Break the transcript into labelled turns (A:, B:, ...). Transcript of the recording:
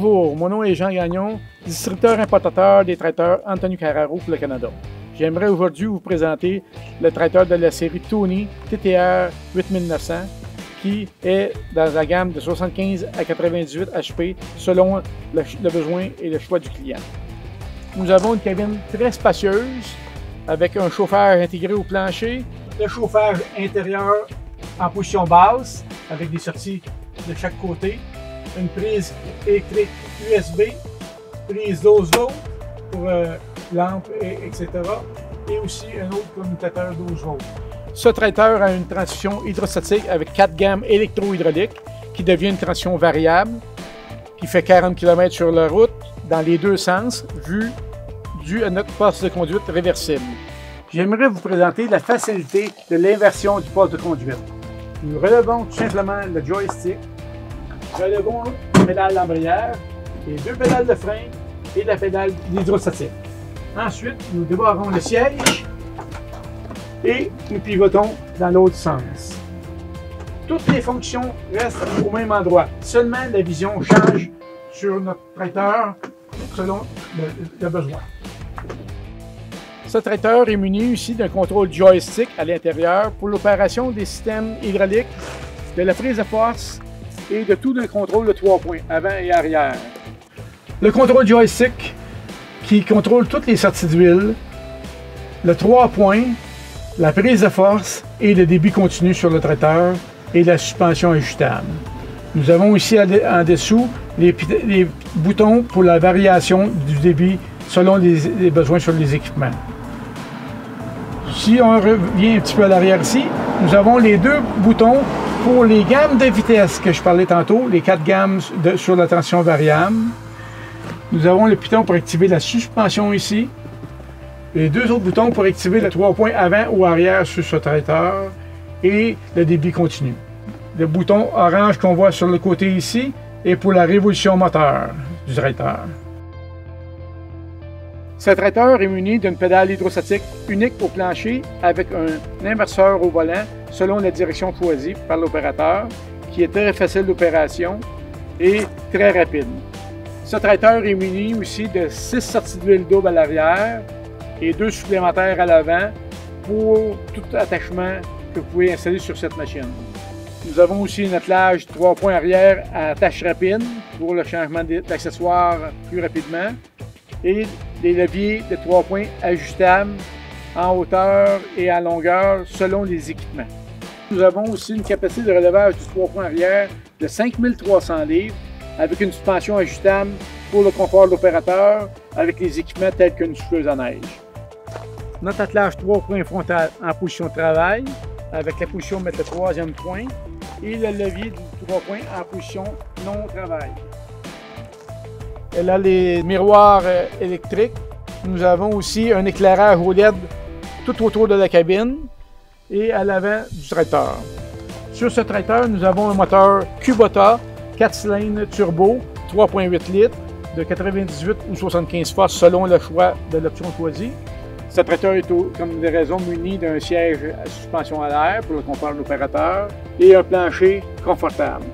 A: Bonjour, mon nom est Jean Gagnon, distributeur-importateur des traiteurs Anthony Carraro pour le Canada. J'aimerais aujourd'hui vous présenter le traiteur de la série Tony TTR 8900 qui est dans la gamme de 75 à 98 HP selon le besoin et le choix du client. Nous avons une cabine très spacieuse avec un chauffage intégré au plancher, le chauffage intérieur en position basse avec des sorties de chaque côté, une prise électrique USB, prise 12 volts pour lampe, etc. et aussi un autre commutateur 12 volts. Ce traiteur a une transmission hydrostatique avec 4 gammes électro-hydrauliques qui devient une transmission variable qui fait 40 km sur la route dans les deux sens dû à notre poste de conduite réversible. J'aimerais vous présenter la facilité de l'inversion du poste de conduite. Nous relevons tout simplement le joystick, relevons la pédale d'embrayage, les deux pédales de frein et la pédale d'hydrostatique. Ensuite, nous débarrons le siège et nous pivotons dans l'autre sens. Toutes les fonctions restent au même endroit. Seulement la vision change sur notre traiteur selon le besoin. Ce traiteur est muni aussi d'un contrôle joystick à l'intérieur pour l'opération des systèmes hydrauliques, de la prise de force et de tout le contrôle de 3 points, avant et arrière. Le contrôle joystick qui contrôle toutes les sorties d'huile, le 3 points, la prise de force et le débit continu sur le traiteur et la suspension ajustable. Nous avons ici en dessous les boutons pour la variation du débit selon les besoins sur les équipements. Si on revient un petit peu à l'arrière ici, nous avons les deux boutons pour les gammes de vitesse que je parlais tantôt, les 4 gammes sur la tension variable. Nous avons le piton pour activer la suspension ici. Les deux autres boutons pour activer les 3 points avant ou arrière sur ce traiteur et le débit continu. Le bouton orange qu'on voit sur le côté ici est pour la révolution moteur du traiteur. Ce traiteur est muni d'une pédale hydrostatique unique au plancher avec un inverseur au volant selon la direction choisie par l'opérateur qui est très facile d'opération et très rapide. Ce traiteur est muni aussi de 6 sorties d'huile double à l'arrière et 2 supplémentaires à l'avant pour tout attachement que vous pouvez installer sur cette machine. Nous avons aussi un attelage 3 points arrière à tâche rapide pour le changement d'accessoires plus rapidement et des leviers de 3 points ajustables en hauteur et en longueur selon les équipements. Nous avons aussi une capacité de relevage du 3 points arrière de 5300 livres avec une suspension ajustable pour le confort de l'opérateur avec les équipements tels qu'une souffleuse à neige. Notre attelage 3 points frontal en position de travail avec la position de mettre le 3e point et le levier du 3 points en position non-travail. Elle a les miroirs électriques. Nous avons aussi un éclairage au LED tout autour de la cabine et à l'avant du traiteur. Sur ce traiteur, nous avons un moteur Kubota 4 cylindres turbo 3,8 litres de 98 ou 75 forces selon le choix de l'option choisie. Ce traiteur est, comme des raisons, muni d'un siège à suspension à l'air pour le confort de l'opérateur et un plancher confortable.